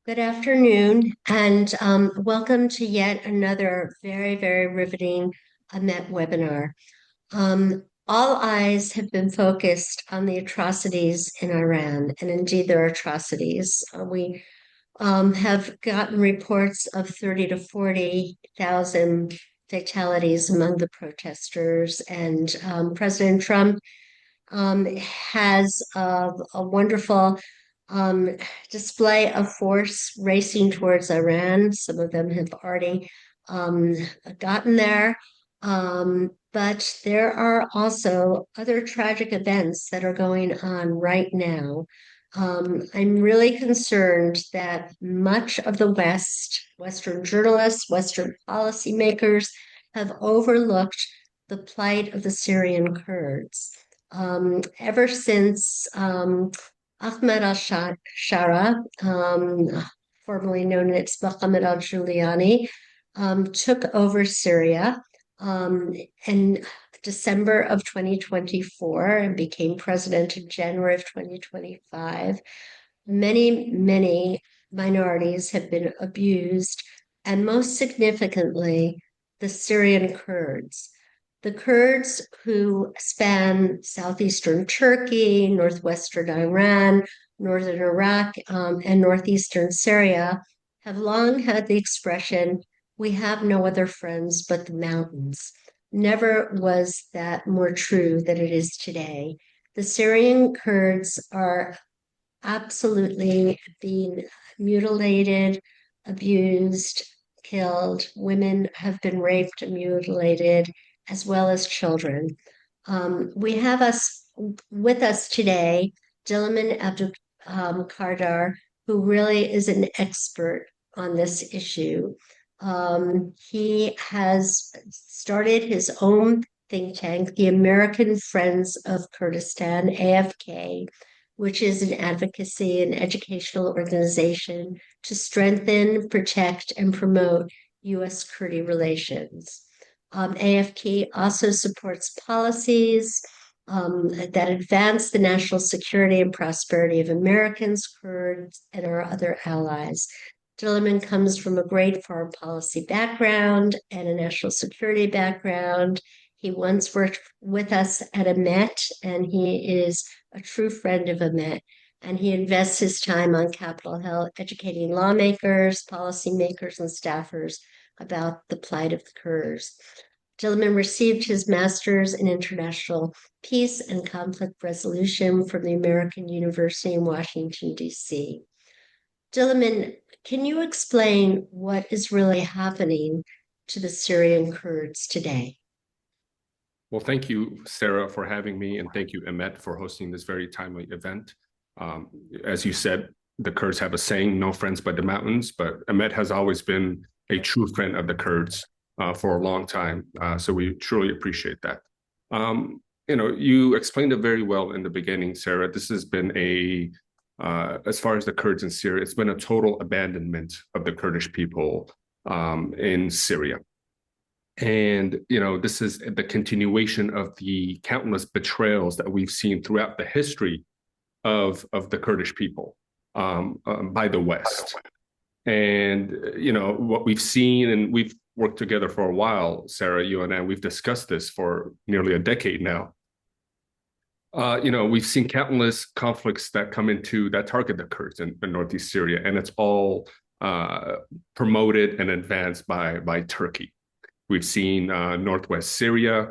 Good afternoon, and welcome to yet another very, very riveting EMET webinar. All eyes have been focused on the atrocities in Iran, and indeed there are atrocities. We have gotten reports of 30 to 40,000 fatalities among the protesters, and President Trump has a wonderful um, display of force racing towards Iran. Some of them have already um, gotten there. But there are also other tragic events that are going on right now. I'm really concerned that much of the West, Western journalists, Western policymakers have overlooked the plight of the Syrian Kurds. Ever since Ahmad al-Sharaa, formerly known as Mahammed al-Julani, took over Syria in December of 2024 and became president in January of 2025. Many minorities have been abused, and most significantly, the Syrian Kurds. The Kurds, who span southeastern Turkey, northwestern Iran, northern Iraq, and northeastern Syria, have long had the expression, "We have no other friends but the mountains." Never was that more true than it is today. The Syrian Kurds are absolutely being mutilated, abused, killed. Women have been raped and mutilated, as well as children. We have with us today, Diliman Abdul Kardar, who really is an expert on this issue. He has started his own think tank, the American Friends of Kurdistan, AFK, which is an advocacy and educational organization to strengthen, protect, and promote U.S.-Kurdi relations. AFK also supports policies that advance the national security and prosperity of Americans, Kurds, and our other allies. Diliman comes from a great foreign policy background and a national security background. He once worked with us at EMET, and he is a true friend of EMET. And he invests his time on Capitol Hill educating lawmakers, policymakers, and staffers about the plight of the Kurds. Diliman received his master's in international peace and conflict resolution from the American University in Washington, D.C. Diliman, can you explain what is really happening to the Syrian Kurds today? Well, thank you, Sarah, for having me, and thank you, EMET, for hosting this very timely event. As you said, the Kurds have a saying, "No friends but the mountains," but EMET has always been a true friend of the Kurds for a long time, so we truly appreciate that. You explained it very well in the beginning, Sarah. This has been as far as the Kurds in Syria, it's been a total abandonment of the Kurdish people in Syria. And, this is the continuation of the countless betrayals that we've seen throughout the history of the Kurdish people by the West. And, what we've seen, and we've worked together for a while, Sarah, you and I, we've discussed this for nearly a decade now. We've seen countless conflicts that target the Kurds in northeast Syria, and it's all promoted and advanced by Turkey. We've seen northwest Syria,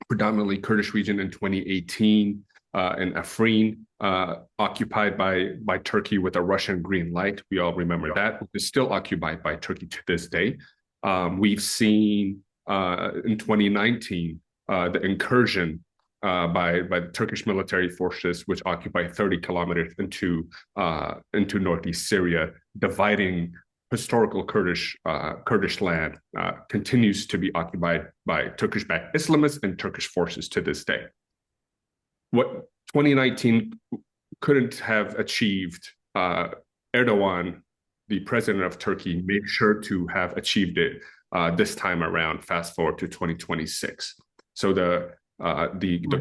predominantly Kurdish region in 2018, and Afrin, occupied by Turkey with a Russian green light. We all remember that. It's still occupied by Turkey to this day. We've seen in 2019 the incursion by the Turkish military forces, which occupy 30 kilometers into northeast Syria, dividing historical Kurdish land, continues to be occupied by Turkish-backed Islamists and Turkish forces to this day. What 2019 couldn't have achieved, Erdogan, the president of Turkey, made sure to have achieved it this time around. Fast forward to 2026. So the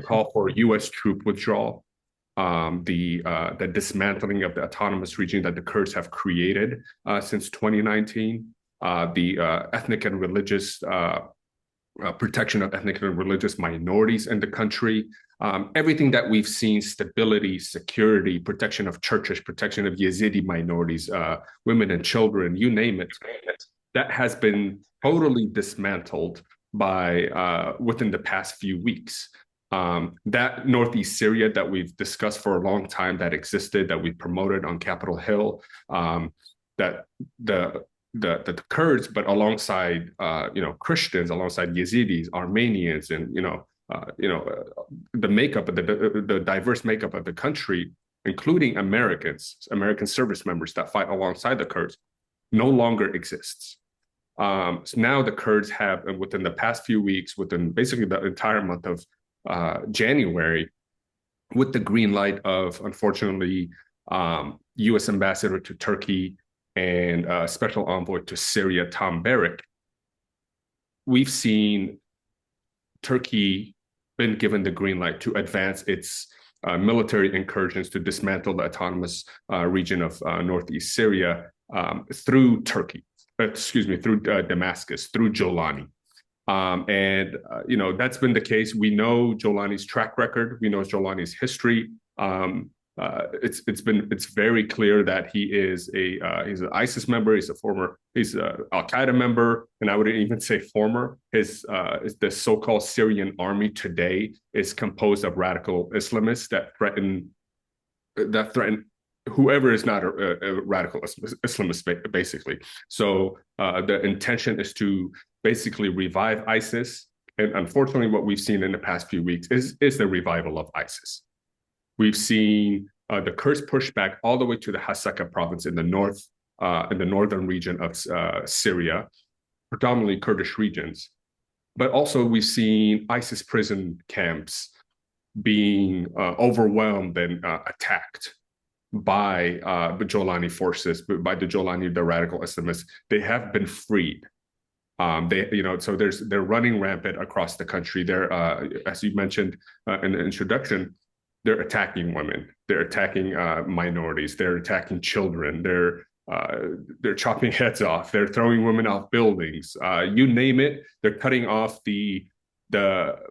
call for U.S. troop withdrawal, the dismantling of the autonomous region that the Kurds have created since 2019, the ethnic and religious protection of ethnic and religious minorities in the country. Everything that we've seen, stability, security, protection of churches, protection of Yazidi minorities, women and children, you name it, that has been totally dismantled by within the past few weeks. That northeast Syria that we've discussed for a long time, that existed, that we promoted on Capitol Hill, that the Kurds, but alongside Christians, alongside Yazidis, Armenians, and the makeup of the diverse makeup of the country, including American service members that fight alongside the Kurds, no longer exists. So now the Kurds have, within the past few weeks, within basically the entire month of January, with the green light of, unfortunately, U.S. Ambassador to Turkey and Special Envoy to Syria, Tom Barrack, we've seen Turkey been given the green light to advance its military incursions to dismantle the autonomous region of northeast Syria through Turkey, through Damascus, through Julani. That's been the case. We know Julani's track record. We know Julani's history. It's very clear that he's an ISIS member. He's an al-Qaeda member, and I wouldn't even say former. The so-called Syrian army today is composed of radical Islamists that threaten whoever is not a radical Islamist, basically. So the intention is to basically revive ISIS. And unfortunately, what we've seen in the past few weeks is the revival of ISIS. We've seen the Kurds push back all the way to the Hasaka province in the northern region of Syria, predominantly Kurdish regions. But also we've seen ISIS prison camps being overwhelmed and attacked by the Julani forces, by the Julani, the radical Islamists. They have been freed. So they're running rampant across the country. They're, as you mentioned in the introduction, they're attacking women. They're attacking minorities. They're attacking children. They're chopping heads off. They're throwing women off buildings. You name it. They're cutting off the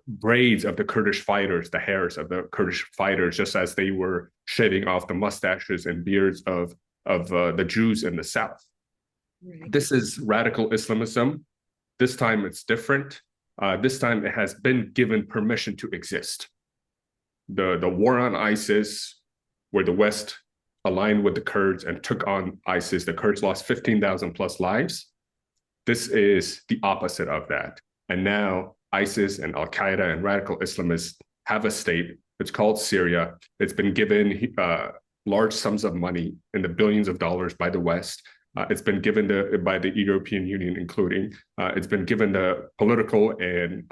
braids of the Kurdish fighters, the hairs of the Kurdish fighters, just as they were shaving off the mustaches and beards of the Jews in the south. Right. This is radical Islamism. This time it's different. This time it has been given permission to exist. The war on ISIS, where the West aligned with the Kurds and took on ISIS, the Kurds lost 15,000 plus lives. This is the opposite of that. And now ISIS and al-Qaeda and radical Islamists have a state. It's called Syria. It's been given large sums of money in the billions of dollars by the West. It's been given by the European Union, including. It's been given the political and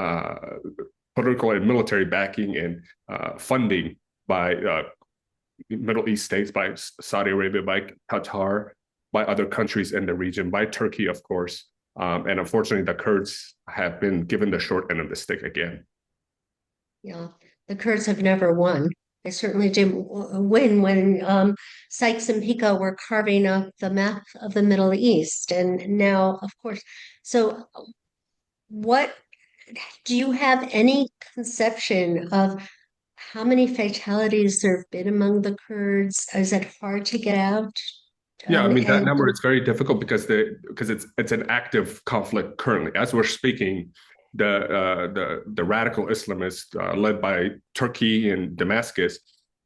military backing and funding by Middle East states, by Saudi Arabia, by Qatar, by other countries in the region, by Turkey, of course. And unfortunately, the Kurds have been given the short end of the stick again. Yeah, the Kurds have never won. They certainly didn't win when Sykes and Picot were carving up the map of the Middle East. And now, of course, so what do you have any conception of how many fatalities there have been among the Kurds? Is it hard to get out? Yeah, I mean, that number is very difficult because it's an active conflict currently. As we're speaking, the radical Islamists led by Turkey and Damascus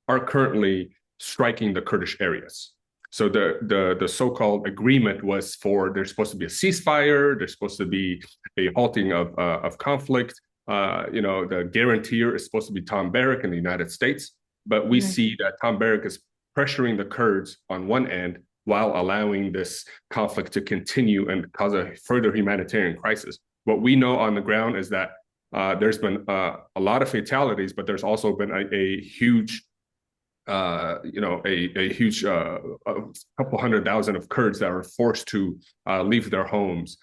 are currently striking the Kurdish areas. So the so-called agreement was there's supposed to be a ceasefire, there's supposed to be a halting of conflict. The guarantor is supposed to be Tom Barrack in the United States, but we see that Tom Barrack is pressuring the Kurds on one end while allowing this conflict to continue and cause a further humanitarian crisis. What we know on the ground is that there's been a lot of fatalities, but there's also been a huge, a couple 100,000 of Kurds that are forced to leave their homes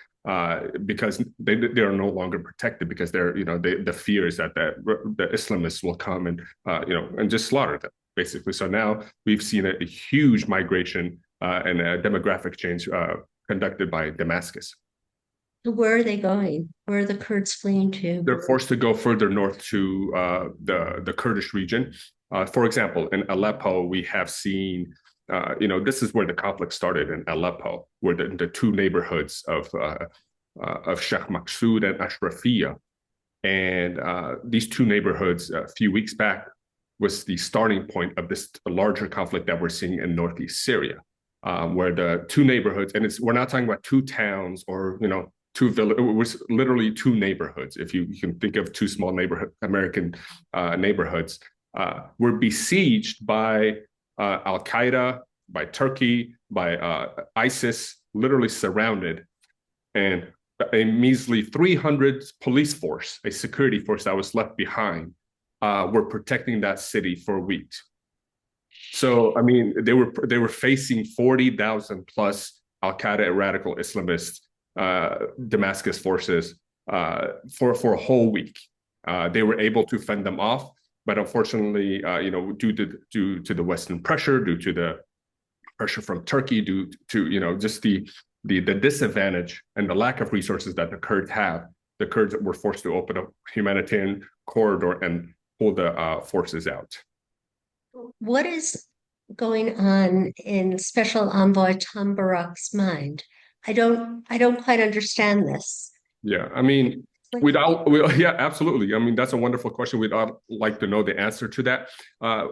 because they are no longer protected because the fear is that the Islamists will come and and just slaughter them, basically. So now we've seen a huge migration and a demographic change conducted by Damascus. Where are they going? Where are the Kurds fleeing They're to? forced to go further north to the Kurdish region. For example, in Aleppo, we have seen, this is where the conflict started in Aleppo, where the two neighborhoods of Sheikh Maqsood and Ashrafiyah. And these two neighborhoods a few weeks back was the starting point of this larger conflict that we're seeing in northeast Syria, where the two neighborhoods, and we're not talking about two towns or, two villages, it was literally two neighborhoods. If you can think of two small American neighborhoods, were besieged by Al-Qaeda, by Turkey, by ISIS, literally surrounded. And a measly 300 police force, a security force that was left behind, were protecting that city for weeks. So, I mean, they were facing 40,000 plus Al-Qaeda radical Islamist Damascus forces for a whole week. They were able to fend them off, but unfortunately, due to the Western pressure, due to the pressure from Turkey, due to just the disadvantage and the lack of resources that the Kurds have, the Kurds were forced to open a humanitarian corridor and pull the forces out. What is going on in Special Envoy Tom Barak's mind? I don't quite understand this. Yeah, I mean, yeah, absolutely. I mean, that's a wonderful question. We'd all like to know the answer to that. A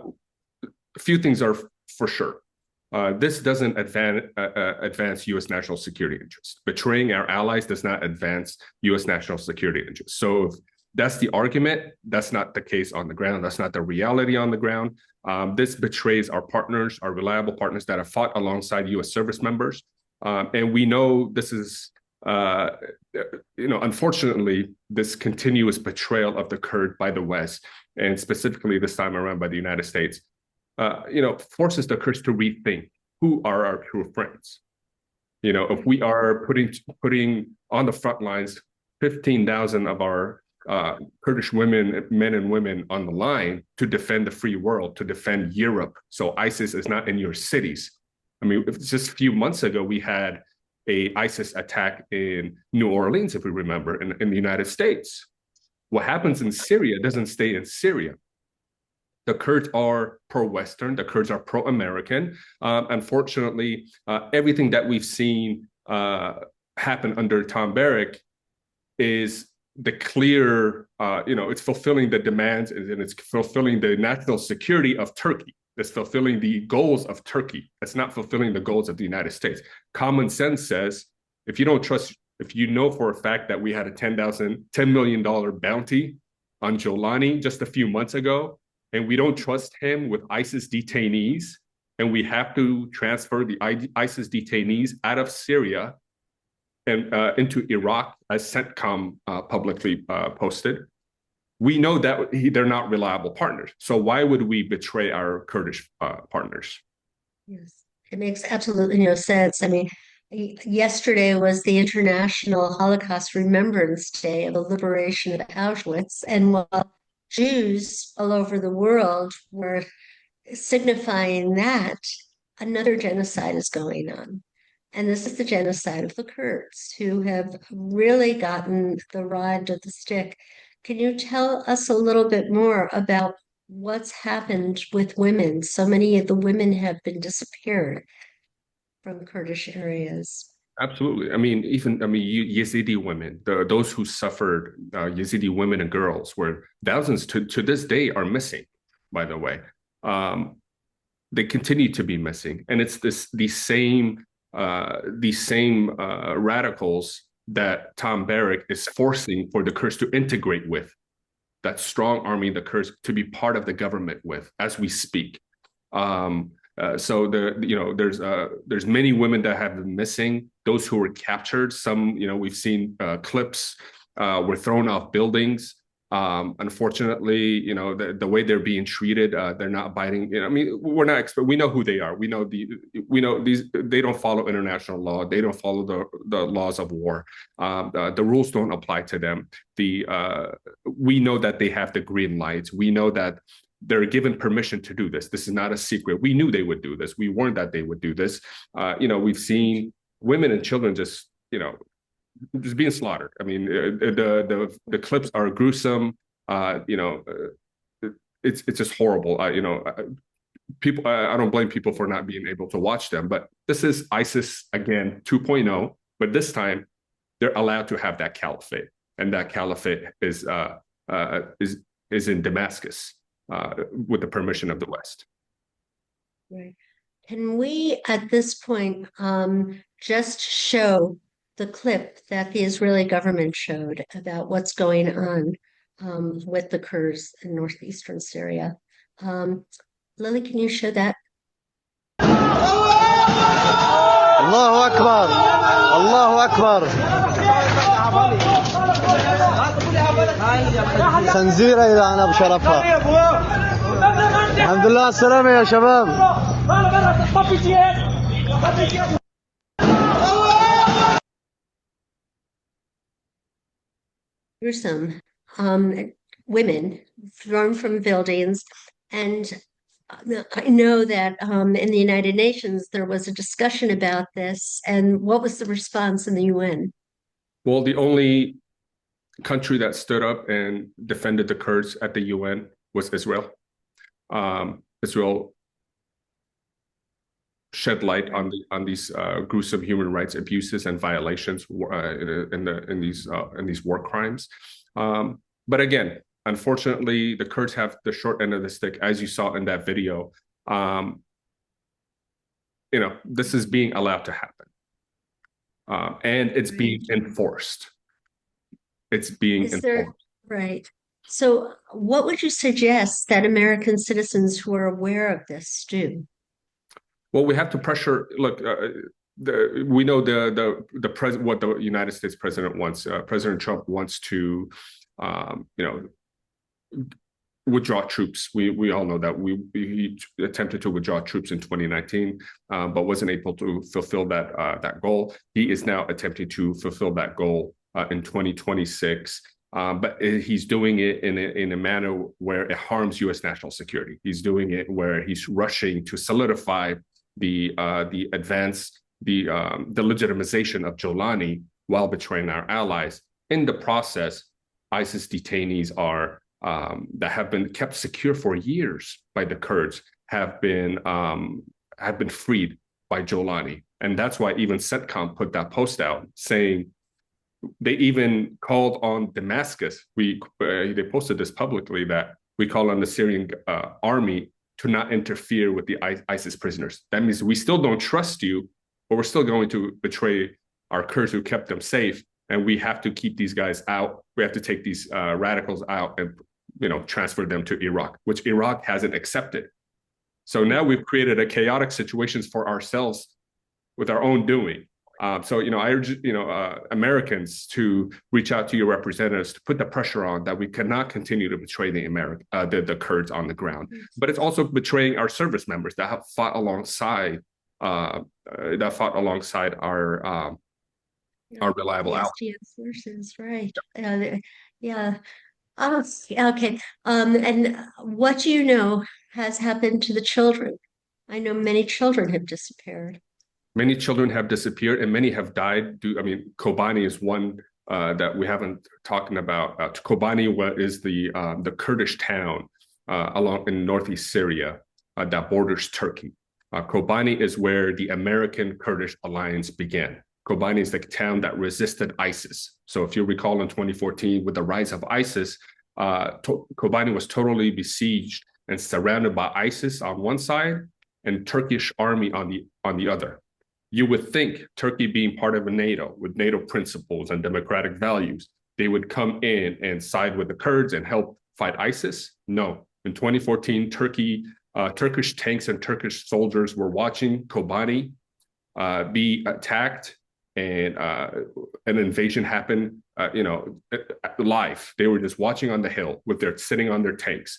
few things are for sure. This doesn't advance U.S. national security interests. Betraying our allies does not advance U.S. national security interests. So if that's the argument, that's not the case on the ground. That's not the reality on the ground. This betrays our partners, our reliable partners that have fought alongside U.S. service members. And we know this is, unfortunately, this continuous betrayal of the Kurd by the West, and specifically this time around by the United States, forces the Kurds to rethink who are our true friends. If we are putting on the front lines 15,000 of our Kurdish men and women on the line to defend the free world, to defend Europe, so ISIS is not in your cities. I mean, just a few months ago, we had a ISIS attack in New Orleans, if we remember, in the United States. What happens in Syria doesn't stay in Syria. The Kurds are pro-Western. The Kurds are pro-American. Unfortunately, everything that we've seen happen under Tom Barak is the clear, it's fulfilling the demands and it's fulfilling the national security of Turkey. It's fulfilling the goals of Turkey. It's not fulfilling the goals of the United States. Common sense says, if you don't trust, if you know for a fact that we had a $10 million bounty on Julani just a few months ago, and we don't trust him with ISIS detainees, and we have to transfer the ISIS detainees out of Syria and into Iraq, as CENTCOM publicly posted, we know that they're not reliable partners. So why would we betray our Kurdish partners? Yes, it makes absolutely no sense. I mean, yesterday was the International Holocaust Remembrance Day of the liberation of Auschwitz, and while Jews all over the world were signifying that, another genocide is going on. And this is the genocide of the Kurds, who have really gotten the ride of the stick. Can you tell us a little bit more about what's happened with women? So many of the women have been disappeared from Kurdish areas. Absolutely. I mean, Yazidi women, those who suffered, Yazidi women and girls, where thousands to this day are missing, by the way. They continue to be missing. And it's these same radicals that Tom Barak is forcing for the Kurds to integrate with, that strong army the Kurds to be part of the government with as we speak. So there's many women that have been missing, those who were captured. Some, we've seen clips were thrown off buildings. Unfortunately, the way they're being treated, they're not abiding. We're not we know who they are. We know these. They don't follow international law. They don't follow the laws of war. The rules don't apply to them. We know that they have the green lights. We know that they're given permission to do this. This is not a secret. We knew they would do this. We warned that they would do this. We've seen women and children just being slaughtered. I mean, the clips are gruesome. It's just horrible. People, I don't blame people for not being able to watch them, but this is ISIS again 2.0. But this time, they're allowed to have that caliphate, and that caliphate is in Damascus with the permission of the West. Right. Can we, at this point, just show the clip that the Israeli government showed about what's going on with the Kurds in northeastern Syria? Lily, can you show that? Allahu Akbar! Allahu Akbar! خنزيرة إذا أنا بشرفها. الحمد لله على السلامة يا شباب. Gruesome. Women thrown from buildings. And I know that in the United Nations, there was a discussion about this. And what was the response in the UN? Well, the only country that stood up and defended the Kurds at the UN was Israel. Israel shed light on these gruesome human rights abuses and violations in these war crimes. But again, unfortunately, the Kurds have the short end of the stick, as you saw in that video. This is being allowed to happen, and it's being enforced. It's being enforced. Right. So, what would you suggest that American citizens who are aware of this do? Well, we have to pressure. Look, we know the president, what the United States president wants. President Trump wants to, withdraw troops. We all know that he attempted to withdraw troops in 2019, but wasn't able to fulfill that goal. He is now attempting to fulfill that goal in 2026. But he's doing it in a manner where it harms U.S. national security. He's doing it where he's rushing to solidify the legitimization of Julani while betraying our allies. In the process, ISIS detainees that have been kept secure for years by the Kurds have been freed by Julani, and that's why even CENTCOM put that post out saying. They even called on Damascus. They posted this publicly that we call on the Syrian army to not interfere with the ISIS prisoners. That means we still don't trust you, but we're still going to betray our Kurds who kept them safe, and we have to keep these guys out. We have to take these radicals out and transfer them to Iraq, which Iraq hasn't accepted. So now we've created a chaotic situation for ourselves with our own doing. So I urge Americans to reach out to your representatives to put the pressure on that we cannot continue to betray the Kurds on the ground. But it's also betraying our service members that have fought alongside our reliable allies. Forces, right? Yeah. Oh, okay. And what do you know has happened to the children? I know many children have disappeared. Many children have disappeared and many have died. Kobani is one that we haven't talked about. Kobani is the Kurdish town in northeast Syria that borders Turkey. Kobani is where the American Kurdish alliance began. Kobani is the town that resisted ISIS. So if you recall in 2014, with the rise of ISIS, Kobani was totally besieged and surrounded by ISIS on one side and Turkish army on the other. You would think Turkey being part of NATO with NATO principles and democratic values, they would come in and side with the Kurds and help fight ISIS. No. In 2014, Turkish tanks and Turkish soldiers were watching Kobani be attacked, and an invasion happened, live. They were just watching on the hill sitting on their tanks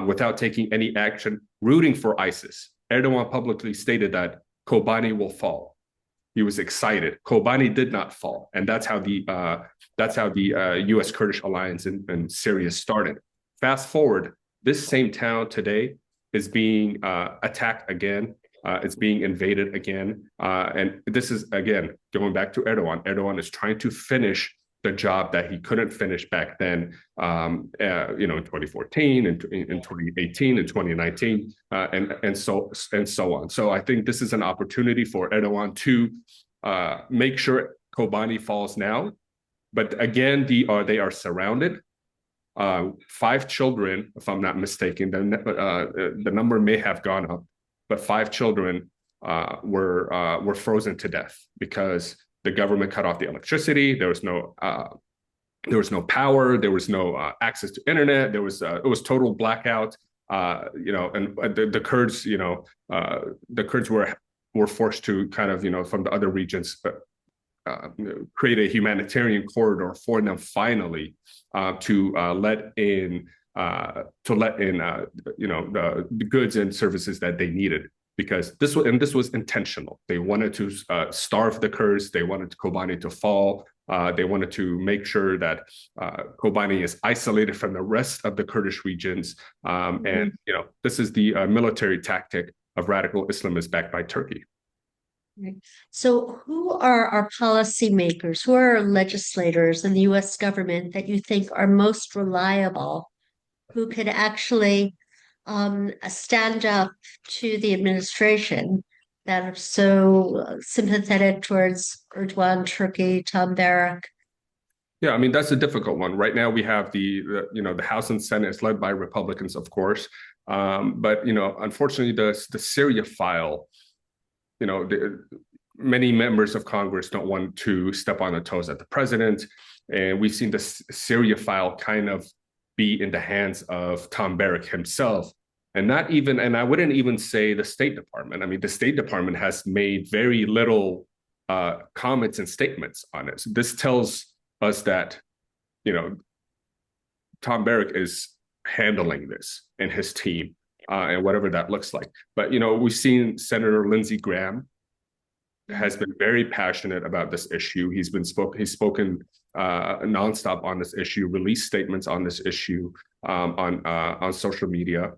without taking any action, rooting for ISIS. Erdogan publicly stated that Kobani will fall. He was excited. Kobani did not fall, and that's how the U.S. Kurdish alliance in Syria started. Fast forward, This same town today is being attacked again. It's being invaded again. And this is, again, going back to Erdogan. Erdogan is trying to finish the job that he couldn't finish back then, in 2014, in 2018, in 2019, and so on. So I think this is an opportunity for Erdogan to make sure Kobani falls now. But again, they are surrounded. 5 children, if I'm not mistaken, the number may have gone up, but 5 children were frozen to death because the government cut off the electricity. There was no power. There was no access to internet. It was total blackout. And the Kurds, the Kurds were forced to kind of, from the other regions, create a humanitarian corridor for them finally to let in the goods and services that they needed, because this was intentional. They wanted to starve the Kurds. They wanted Kobani to fall. They wanted to make sure that Kobani is isolated from the rest of the Kurdish regions. And this is the military tactic of radical Islamists backed by Turkey. Right. So, who are our policymakers, who are our legislators in the U.S. government that you think are most reliable, who could actually stand up to the administration that are so sympathetic towards Erdogan, Turkey, Tom Barrack? Yeah, I mean, that's a difficult one. Right now, we have the House and Senate is led by Republicans, of course. But unfortunately, the Syria file, many members of Congress don't want to step on the toes of the president. And we've seen the Syria file kind of be in the hands of Tom Barrack himself. And I wouldn't even say the State Department. I mean, the State Department has made very little comments and statements on it. So this tells us that, Tom Barrack is handling this and his team. And whatever that looks like. But, we've seen Senator Lindsey Graham has been very passionate about this issue. He's spoken nonstop on this issue, released statements on this issue on social media.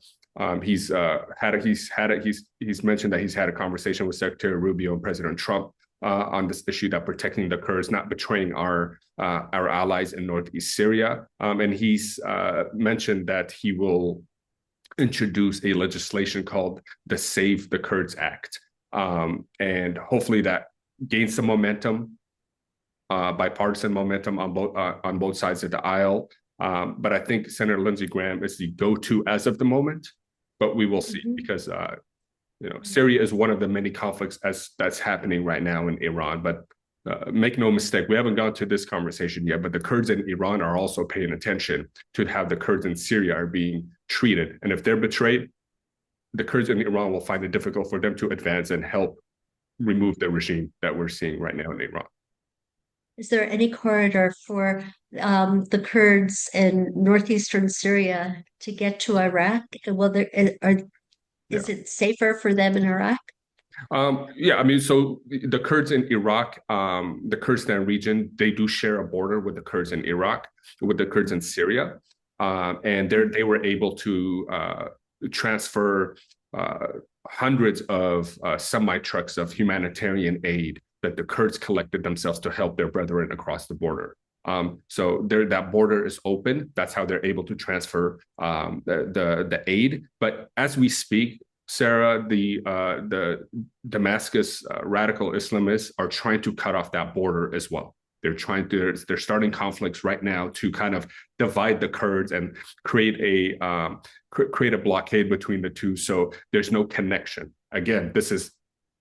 He's mentioned that he's had a conversation with Secretary Rubio and President Trump on this issue, that protecting the Kurds, not betraying our allies in northeast Syria. And he's mentioned that he will introduce a legislation called the Save the Kurds Act. And hopefully that gains some momentum, bipartisan momentum on both sides of the aisle. But I think Senator Lindsey Graham is the go-to as of the moment, but we will see, because Syria is one of the many conflicts that's happening right now in Iran. But make no mistake, we haven't gone to this conversation yet, but the Kurds in Iran are also paying attention to how the Kurds in Syria are being treated. And if they're betrayed, the Kurds in Iran will find it difficult for them to advance and help remove the regime that we're seeing right now in Iran. Is there any corridor for the Kurds in northeastern Syria to get to Iraq? Is it safer for them in Iraq? I mean, so the Kurds in Iraq, the Kurdistan region, they do share a border with the Kurds in Iraq, with the Kurds in Syria. And they were able to transfer hundreds of semi-trucks of humanitarian aid that the Kurds collected themselves to help their brethren across the border. So that border is open. That's how they're able to transfer the aid. But as we speak, Sarah, the Damascus radical Islamists are trying to cut off that border as well. They're starting conflicts right now to kind of divide the Kurds and create a blockade between the two. So there's no connection. Again, this is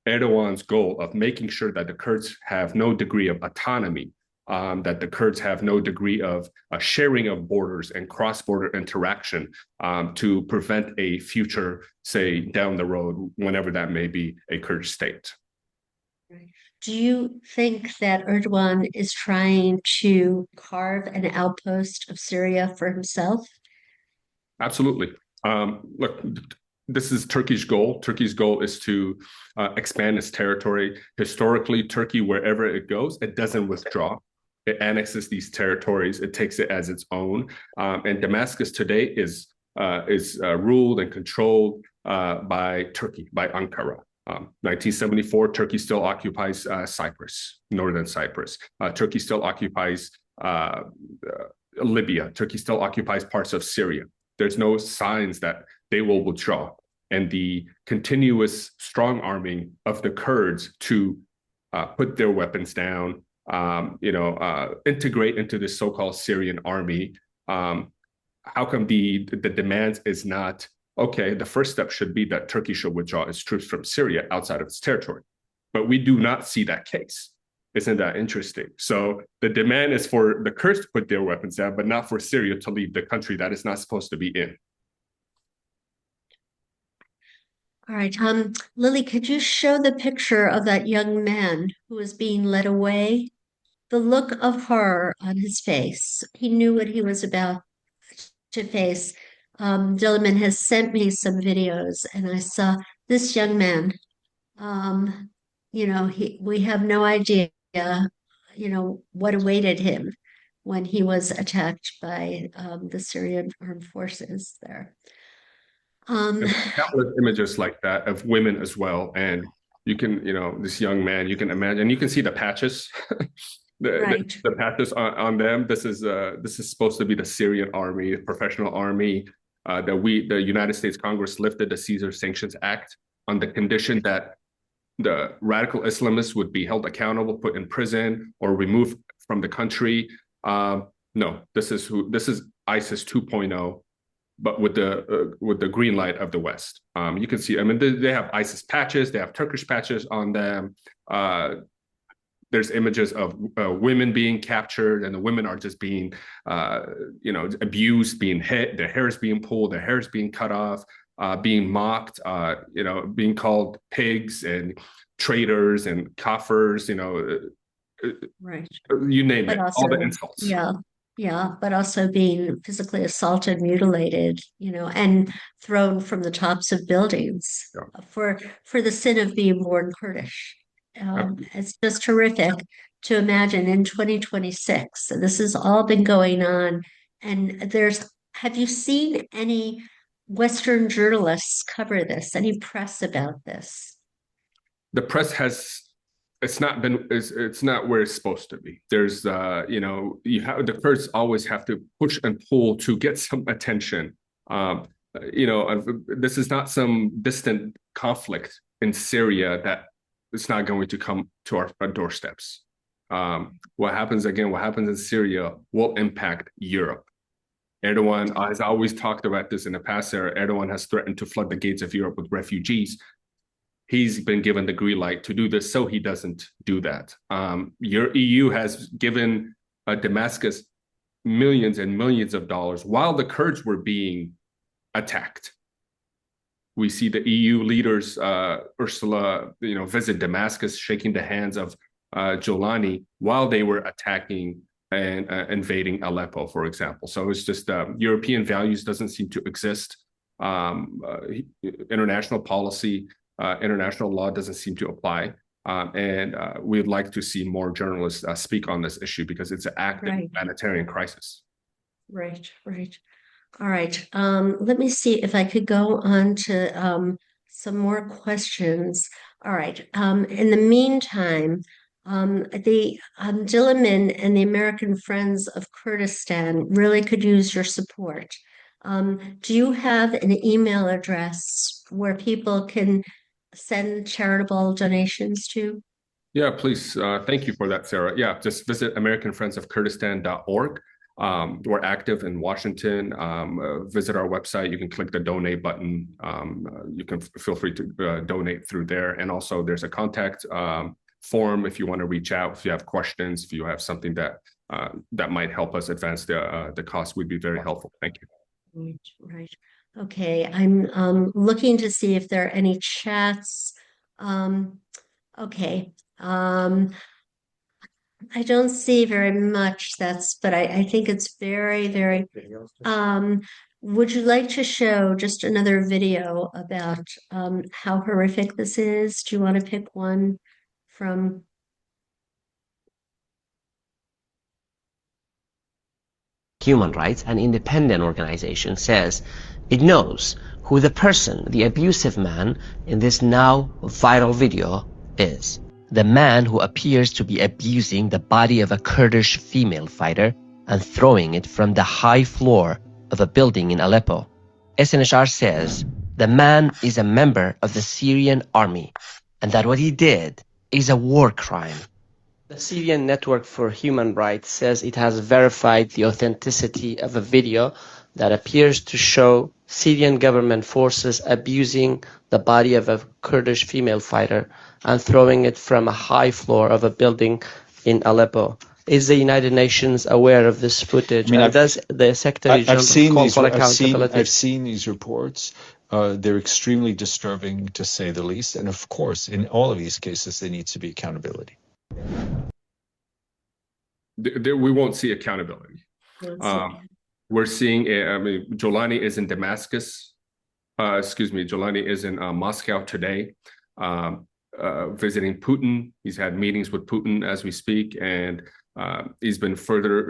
Erdogan's goal of making sure that the Kurds have no degree of autonomy, that the Kurds have no degree of sharing of borders and cross-border interaction to prevent a future, say, down the road, whenever that may be, a Kurdish state. Right. Do you think that Erdogan is trying to carve an outpost of Syria for himself? Absolutely. Look, this is Turkey's goal. Turkey's goal is to expand its territory. Historically, Turkey, wherever it goes, it doesn't withdraw. It annexes these territories. It takes it as its own. And Damascus today is is ruled and controlled by Turkey, by Ankara. 1974, Turkey still occupies Cyprus, northern Cyprus. Turkey still occupies Libya. Turkey still occupies parts of Syria. There's no signs that they will withdraw. And the continuous strong arming of the Kurds to put their weapons down, integrate into the so-called Syrian army. How come the demand is not, okay, the first step should be that Turkey should withdraw its troops from Syria outside of its territory. But we do not see that case. Isn't that interesting? So the demand is for the Kurds to put their weapons down, but not for Syria to leave the country that it's not supposed to be in. All right. Lily, could you show the picture of that young man who was being led away? The look of horror on his face. He knew what he was about to face. Dillerman has sent me some videos, and I saw this young man. We have no idea, what awaited him when he was attacked by the Syrian armed forces there. Countless images like that of women as well, and you can, this young man, you can imagine, you can see the patches, the patches on them. This is supposed to be the Syrian army, professional army. The United States Congress lifted the Caesar Sanctions Act on the condition that the radical Islamists would be held accountable, put in prison, or removed from the country. No, this is ISIS 2.0. But with the green light of the West. You can see, they have ISIS patches, they have Turkish patches on them. There's images of women being captured, and the women are just being, abused, being hit, their hair is being pulled, their hair is being cut off, being mocked, being called pigs and traitors and kafirs, right. You name it, Also, all the insults. Yeah, but also being physically assaulted, mutilated, and thrown from the tops of buildings for the sin of being born Kurdish. It's just horrific to imagine in 2026. So this has all been going on. And have you seen any Western journalists cover this? Any press about this? The press has. It's not where it's supposed to be. There's, the Kurds always have to push and pull to get some attention. This is not some distant conflict in Syria that is not going to come to our doorsteps. What happens in Syria will impact Europe. Erdogan has always talked about this in the past era. Erdogan has threatened to flood the gates of Europe with refugees. He's been given the green light to do this, so he doesn't do that. Your EU has given Damascus millions and millions of dollars while the Kurds were being attacked. We see the EU leaders, Ursula, visit Damascus, shaking the hands of al-Julani while they were attacking and invading Aleppo, for example. So it's just European values doesn't seem to exist. International policy. International law doesn't seem to apply. And we'd like to see more journalists speak on this issue because it's an active humanitarian crisis. Right. All right. Let me see if I could go on to some more questions. All right. In the meantime, the Dillerman and the American Friends of Kurdistan really could use your support. Do you have an email address where people can send charitable donations to? Yeah, please. Thank you for that, Sarah. Yeah, just visit AmericanFriendsOfKurdistan.org. We're active in Washington. Visit our website. You can click the donate button. You can feel free to donate through there. And also there's a contact form if you want to reach out, if you have questions, if you have something that might help us advance the cause, we'd be very helpful. Thank you. Right. Okay, I'm looking to see if there are any chats. Okay. I don't see very much but I think it's very, very, would you like to show just another video about how horrific this is? Do you want to pick one from? Human Rights, an independent organization, says It knows who the person, the abusive man, in this now viral video is. The man who appears to be abusing the body of a Kurdish female fighter and throwing it from the high floor of a building in Aleppo. SNHR says the man is a member of the Syrian army and that what he did is a war crime. The Syrian Network for Human Rights says it has verified the authenticity of a video that appears to show Syrian government forces abusing the body of a Kurdish female fighter and throwing it from a high floor of a building in Aleppo. Is the United Nations aware of this footage? I mean, does the Secretary General call for accountability? I've seen these reports. They're extremely disturbing, to say the least. And of course, in all of these cases, there needs to be accountability. We won't see accountability. We're seeing, Julani is in Damascus. Julani is in Moscow today, visiting Putin. He's had meetings with Putin as we speak, and he's been further,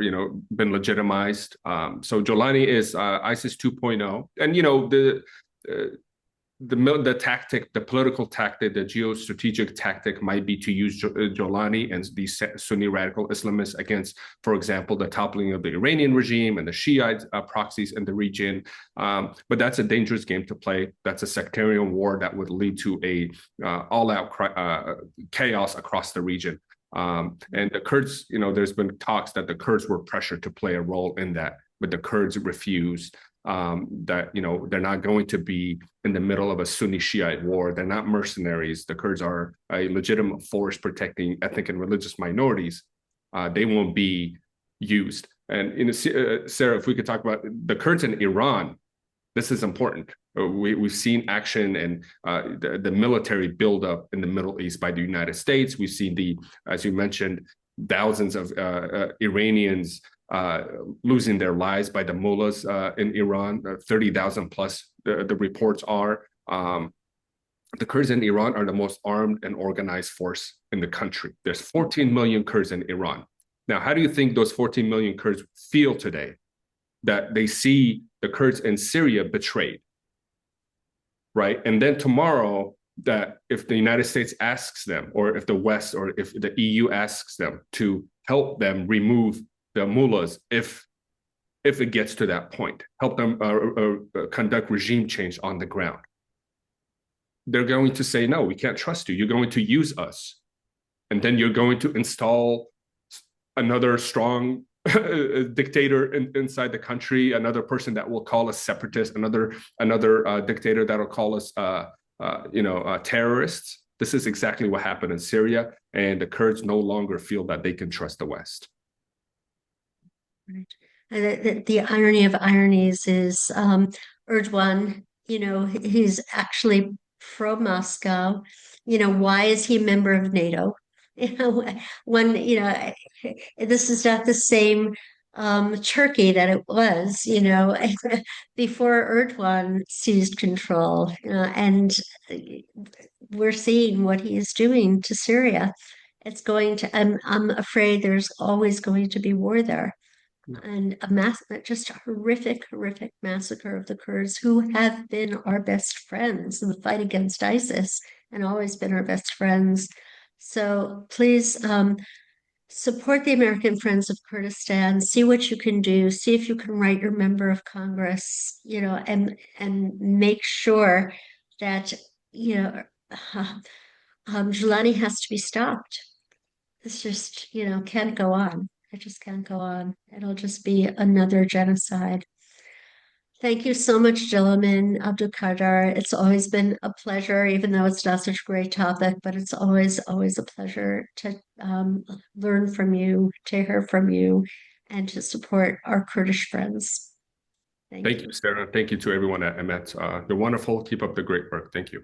been legitimized. So Julani is ISIS 2.0, and the tactic, the political tactic, the geostrategic tactic might be to use Julani and these Sunni radical Islamists against, for example, the toppling of the Iranian regime and the Shiite proxies in the region. But that's a dangerous game to play. That's a sectarian war that would lead to a all-out chaos across the region. And the Kurds, there's been talks that the Kurds were pressured to play a role in that, but the Kurds refused. That they're not going to be in the middle of a Sunni Shiite war. They're not mercenaries. The Kurds are a legitimate force protecting ethnic and religious minorities. They won't be used. And Sarah, if we could talk about the Kurds in Iran, this is important. We've seen action and the military buildup in the Middle East by the United States. We've seen as you mentioned, thousands of Iranians losing their lives by the mullahs in Iran, 30,000 plus the reports are. The Kurds in Iran are the most armed and organized force in the country. There's 14 million Kurds in Iran. Now, how do you think those 14 million Kurds feel today that they see the Kurds in Syria betrayed, right? And then tomorrow, that if the United States asks them, or if the West, or if the EU asks them to help them remove the mullahs, if it gets to that point, help them conduct regime change on the ground, they're going to say, no, we can't trust you. You're going to use us. And then you're going to install another strong dictator inside the country, another person that will call us separatists, another dictator that'll call us terrorists. This is exactly what happened in Syria, and the Kurds no longer feel that they can trust the West. Right. And the irony of ironies is Erdogan, he's actually pro-Moscow. Why is he a member of NATO? This is not the same Turkey that it was, before Erdogan seized control. And we're seeing what he is doing to Syria. It's going to, I'm afraid there's always going to be war there. And just a horrific massacre of the Kurds, who have been our best friends in the fight against ISIS and always been our best friends. So please support the American Friends of Kurdistan. See what you can do. See if you can write your member of Congress, and make sure that Julani has to be stopped. It's just can't go on. It just can't go on. It'll just be another genocide. Thank you so much, gentlemen. Abdul Qadir. It's always been a pleasure, even though it's not such a great topic, but it's always a pleasure to learn from you, to hear from you, and to support our Kurdish friends. Thank you, Sarah. Thank you to everyone at EMET. You're wonderful. Keep up the great work. Thank you.